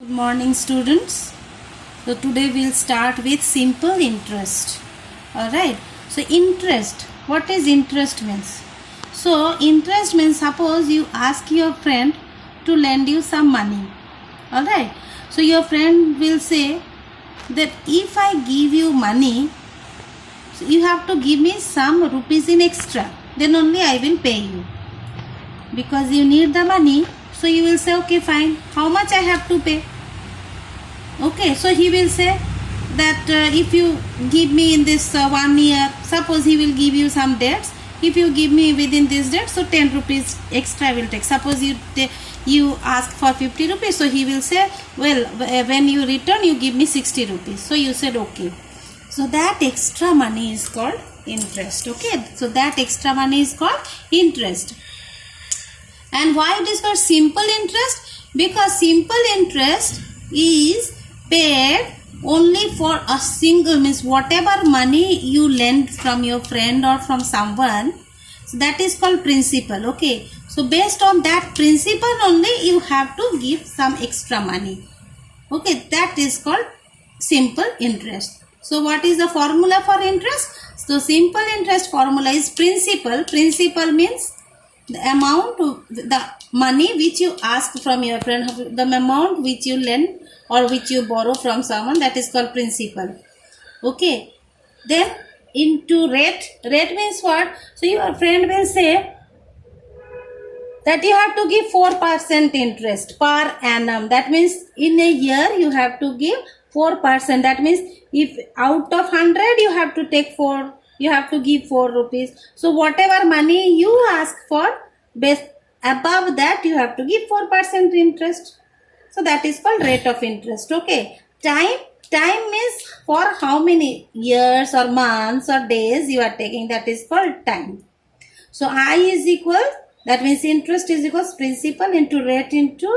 Good morning, students. So today we'll start with simple interest. Alright. So interest. What is interest means? So interest means suppose you ask your friend to lend you some money. Alright. So your friend will say that if I give you money, so you have to give me some rupees in extra. Then only I will pay you. Because you need the money. So you will say, okay, fine. How much I have to pay? Okay, so he will say that if you give me in this 1 year, suppose he will give you some dates. If you give me within this date, so 10 rupees extra will take. Suppose you ask for 50 rupees, so he will say, well, when you return, you give me 60 rupees. So you said, okay. So that extra money is called interest. Okay, so that extra money is called interest. And why it is called simple interest? Because simple interest is paid only for a single, means whatever money you lend from your friend or from someone, so that is called principal. Okay, so based on that principal only you have to give some extra money. Okay, that is called simple interest. So what is the formula for interest? So simple interest formula is principal. Principal means the amount, the money which you ask from your friend, the amount which you lend or which you borrow from someone, that is called principal. Okay. Then into rate. Rate means what? So your friend will say that you have to give 4% interest per annum. That means in a year you have to give 4%. That means if out of 100 you have to take 4. You have to give 4 rupees. So whatever money you ask for, above that you have to give 4% interest. So that is called rate of interest. Okay. Time means for how many years or months or days you are taking, that is called time. So I is equal, that means interest is equals principal into rate into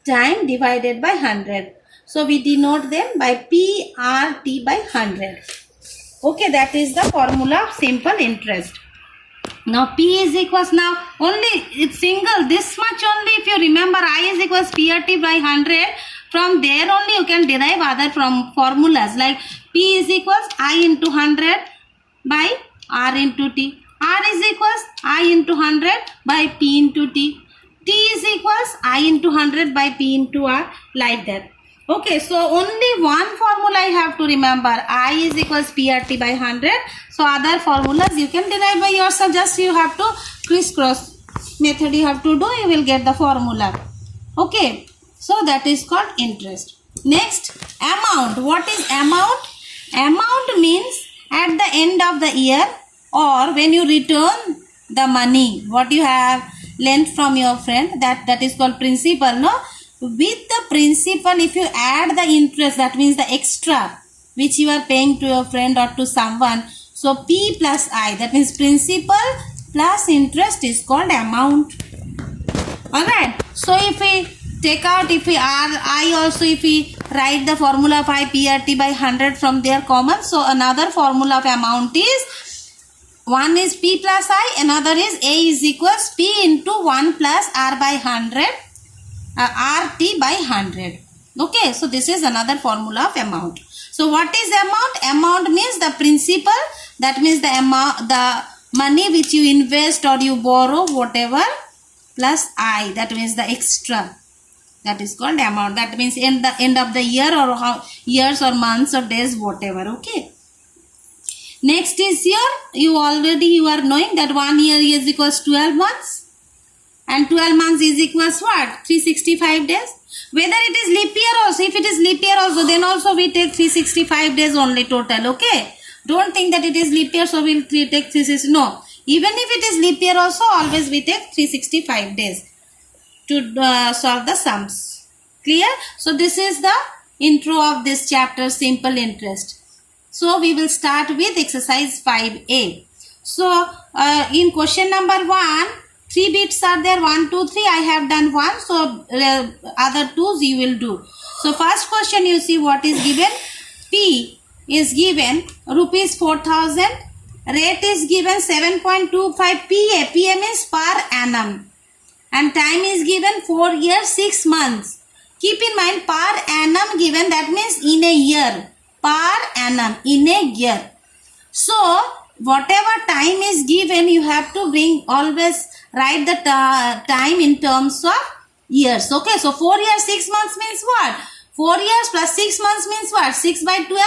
time divided by 100. So we denote them by PRT by 100. Okay, that is the formula of simple interest. Now P is equals, now only it's single, this much only, if you remember I is equals PRT by 100, from there only you can derive other from formulas like P is equals I into 100 by R into T. R is equals I into 100 by P into T. T is equals I into 100 by P into R, like that. Okay, so only one formula I have to remember. I is equals PRT by 100. So other formulas you can derive by yourself. Just you have to crisscross method you have to do. You will get the formula. Okay, so that is called interest. Next, amount. What is amount? Amount means at the end of the year or when you return the money what you have lent from your friend, that is called principal, no? With the principal, if you add the interest, that means the extra which you are paying to your friend or to someone. So P plus I, that means principal plus interest is called amount. Alright. So if we take out, if we I also, if we write the formula of I PRT by 100 from there common. So another formula of amount is, one is P plus I, another is A is equals P into 1 plus R by 100. RT by 100. Okay, so this is another formula of amount. So what is amount? Amount means the principal, that means the amount, the money which you invest or you borrow, whatever, plus I, that means the extra. That is called amount. That means in the end of the year or how years or months or days, whatever. Okay. Next is here, you are knowing that 1 year is equals 12 months. And 12 months is equals what? 365 days. Whether it is leap year also, if it is leap year also, then also we take 365 days only total. Okay. Don't think that it is leap year, so we'll take 360. No. Even if it is leap year also, always we take 365 days to solve the sums. Clear? So this is the intro of this chapter, simple interest. So we will start with exercise 5A. So in question number 1, 3 bits are there, 1, 2, 3. I have done 1. So other 2s you will do. So first question you see what is given. P is given rupees 4,000. Rate is given 7.25 PA. PA means per annum. And time is given 4 years 6 months. Keep in mind per annum given, that means in a year. Per annum, in a year. So whatever time is given, you have to always write the time in terms of years. Okay, so 4 years 6 months means what? 4 years plus 6 months means what? 6 by 12,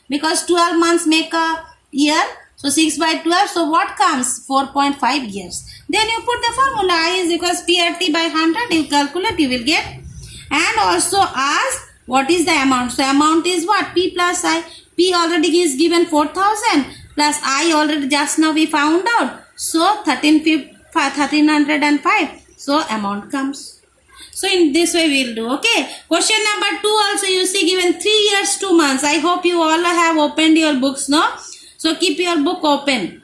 because 12 months make a year. So 6 by 12, so what comes? 4.5 years. Then you put the formula, I is equals PRT by 100, you calculate, you will get. And also ask what is the amount. So amount is what? P plus I. P already is given 4000 plus I already just now we found out. So 1305. So amount comes. So in this way we will do. Okay. Question number 2 also you see given 3 years 2 months. I hope you all have opened your books, no? So keep your book open.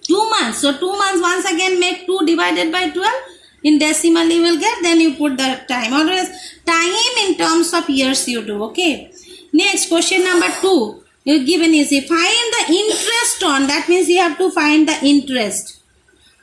2 months. So 2 months once again make 2 divided by 12. In decimal you will get. Then you put the time. Always time in terms of years you do. Okay. Next question number 2. You given is find the interest on. That means you have to find the interest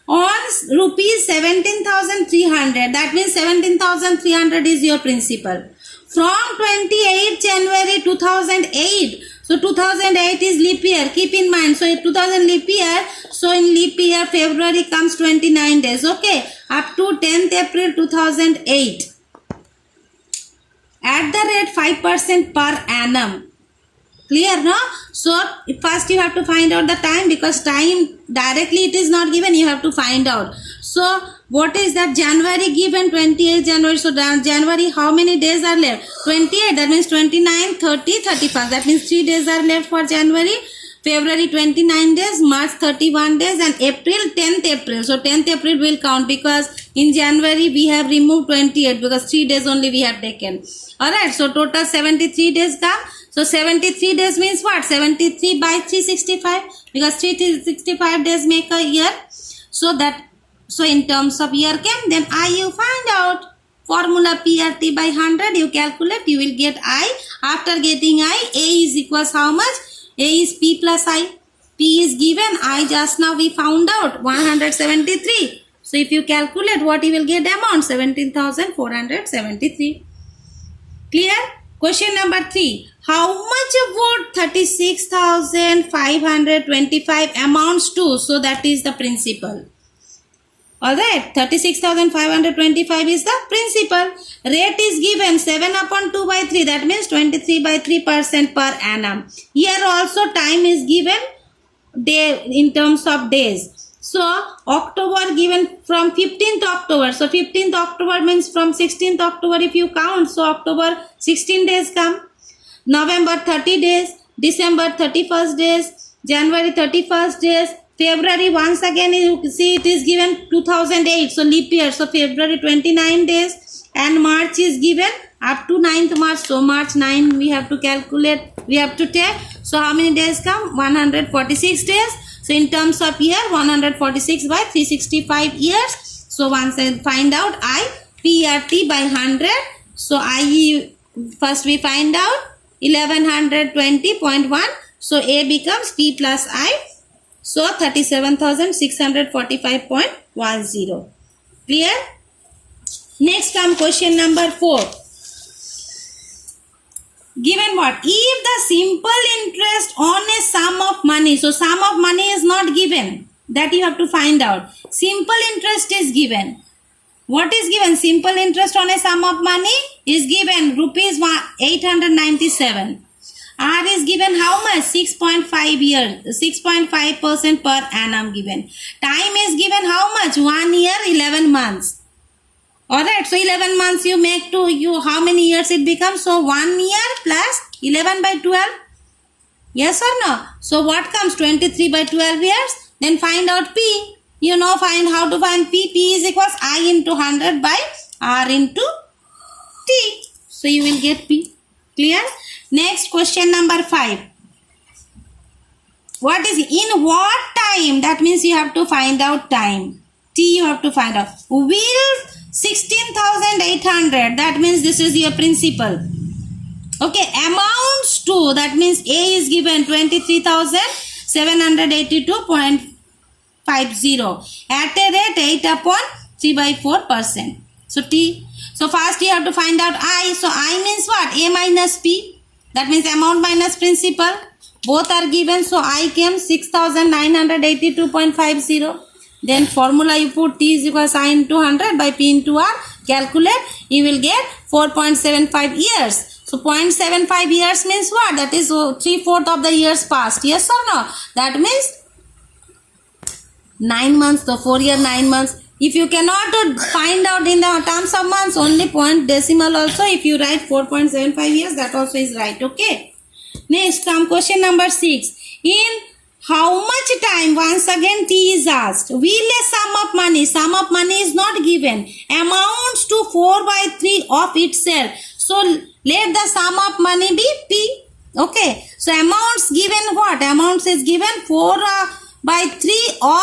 on rupees 17,300. That means 17,300 is your principal. From 28 January 2008. So 2008 is leap year. Keep in mind. So 2000 leap year. So in leap year February comes 29 days. Okay. Up to 10th April 2008. At the rate 5% per annum. Clear, no? So first you have to find out the time, because time directly it is not given, you have to find out. So what is that? January given 28 January. So January how many days are left? 28. That means 29, 30, 31. That means 3 days are left for January. February 29 days, March 31 days, and April 10th April. So 10th April will count, because in January we have removed 28 because 3 days only we have taken. Alright, so total 73 days come. So 73 days means what? 73 by 365, because 365 days make a year. So in terms of year came, then I you find out. Formula PRT by 100 you calculate, you will get I. After getting I, A is equals how much? A is P plus I. P is given, I just now we found out 173. So if you calculate what you will get the amount, 17,473. Clear? Question number 3. How much would 36,525 amounts to? So that is the principal. Alright, 36,525 is the principal. Rate is given 7 upon 2 by 3. That means 23 by 3% per annum. Here also time is given day in terms of days. So October given from 15th October. So 15th October means from 16th October if you count. So October 16 days come. November 30 days. December 31st days. January 31st days. February once again you see it is given 2008. So leap year. So February 29 days. And March is given up to 9th March. So March 9 we have to calculate. We have to take. So how many days come? 146 days. So in terms of year, 146 by 365 years. So once I find out I, PRT by 100. So I, first we find out 1120.1. So A becomes P plus I. So 37,645.10. Clear? Next come question number 4. Given what? If the simple interest on a sum of money. So sum of money is not given. That you have to find out. Simple interest is given. What is given? Simple interest on a sum of money is given rupees 897. R is given how much? 6.5 years. 6.5% per annum given. Time is given how much? 1 year, 11 months. Alright, so 11 months you make to you, how many years it becomes? So 1 year plus 11 by 12. Yes or no? So what comes? 23 by 12 years. Then find out P. You know find how to find P. P is equals I into 100 by R into T. So you will get P. Clear? Next question number 5. What is in what time? That means you have to find out time. T you have to find out. Will 16,800. That means this is your principal. Okay, amounts to, that means A is given 23,782.50 at a rate 8 upon 3 by 4%. So T. So first you have to find out I. So I means what? A minus P. That means amount minus principal. Both are given. So I came 6982.50. Then formula you put T is equal to I into 100 by P into R. Calculate. You will get 4.75 years. So 0.75 years means what? That is 3/4 of the years past. Yes or no? That means 9 months. So 4 year 9 months. If you cannot find out in the terms of months, only point decimal also. If you write 4.75 years, that also is right. Okay. Next, come question number 6. In how much time, once again T is asked, will a sum of money is not given, amounts to 4/3 of itself. So let the sum of money be P. Okay. So amounts given what? Amounts is given 4/3 of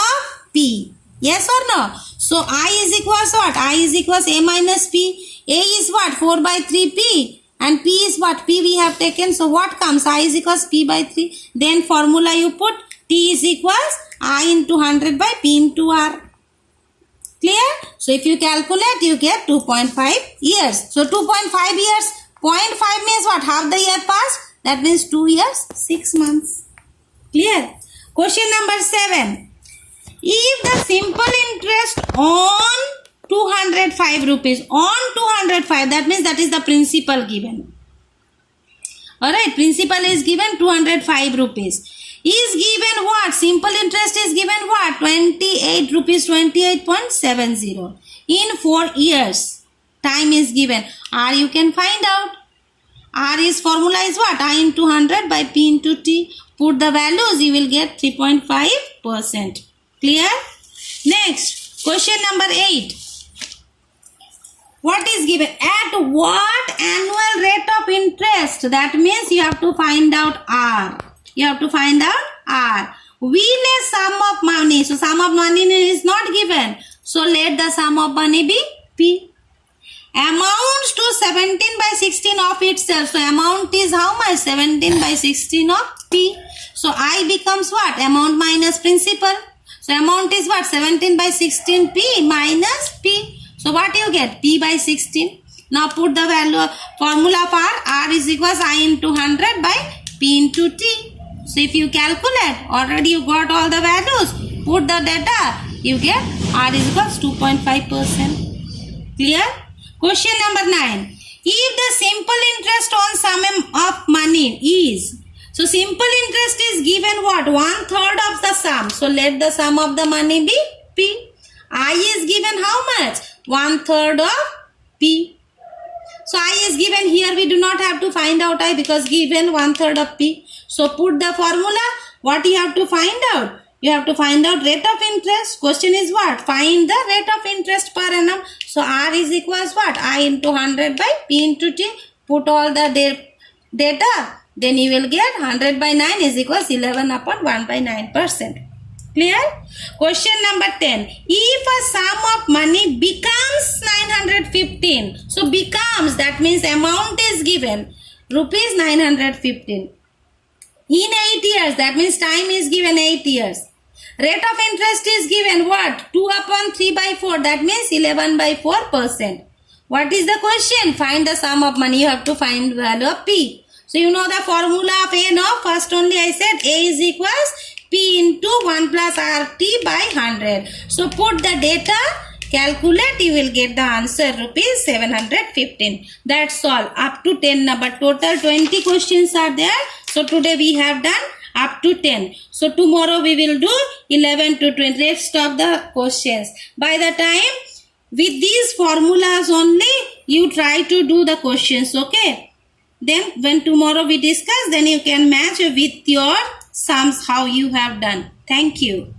P. Yes or no? So I is equals what? I is equals A minus P. A is what? 4/3 P. And P is what? P we have taken. So what comes? I is equals P/3. Then formula you put T is equals I into 100 by P into R. Clear? So if you calculate, you get 2.5 years. So 2.5 years, 0.5 means what? Half the year passed. That means 2 years, 6 months. Clear? Question number 7. If the simple interest on 205 rupees, that means that is the principal given. Alright, principal is given 205 rupees. Is given what? Simple interest is given what? 28 rupees, 28.70. In 4 years, time is given. R you can find out. R is formula is what? I into 100 by P into T. Put the values, you will get 3.5%. Clear? Next, question number 8. What is given? At what annual rate of interest? That means you have to find out R. You have to find out R. Will a sum of money. So sum of money is not given. So let the sum of money be P. Amounts to 17/16 of itself. So amount is how much? 17/16 of P. So I becomes what? Amount minus principal. So amount is what? 17/16 P minus P. So what you get? P/16. Now put the value formula for R. R is equals I into 100 by P into T. So if you calculate, already you got all the values. Put the data. You get R is equals 2.5%. Clear? Question number 9. If the simple interest on sum of money is, so simple interest is given what? 1/3 of the sum. So let the sum of the money be P. I is given how much? 1/3 of P. So I is given here. We do not have to find out I because given 1/3 of P. So put the formula. What you have to find out? You have to find out rate of interest. Question is what? Find the rate of interest per annum. So R is equals what? I into 100 by P into T. Put all the data. Then you will get 100 by 9 is equals 11/1/9%. Clear? Question number 10. If a sum of money becomes 915. So becomes, that means amount is given. Rupees 915. In 8 years, that means time is given 8 years. Rate of interest is given what? 2/3/4. That means 11/4%. What is the question? Find the sum of money. You have to find value of P. So you know the formula of A now. First only I said A is equals P into 1 plus RT by 100. So put the data, calculate, you will get the answer rupees 715. That's all. Up to 10 number. Total 20 questions are there. So today we have done up to 10. So tomorrow we will do 11 to 20. Let's stop the questions. By the time with these formulas only, you try to do the questions. Okay. Then when tomorrow we discuss, then you can match with your sums how you have done. Thank you.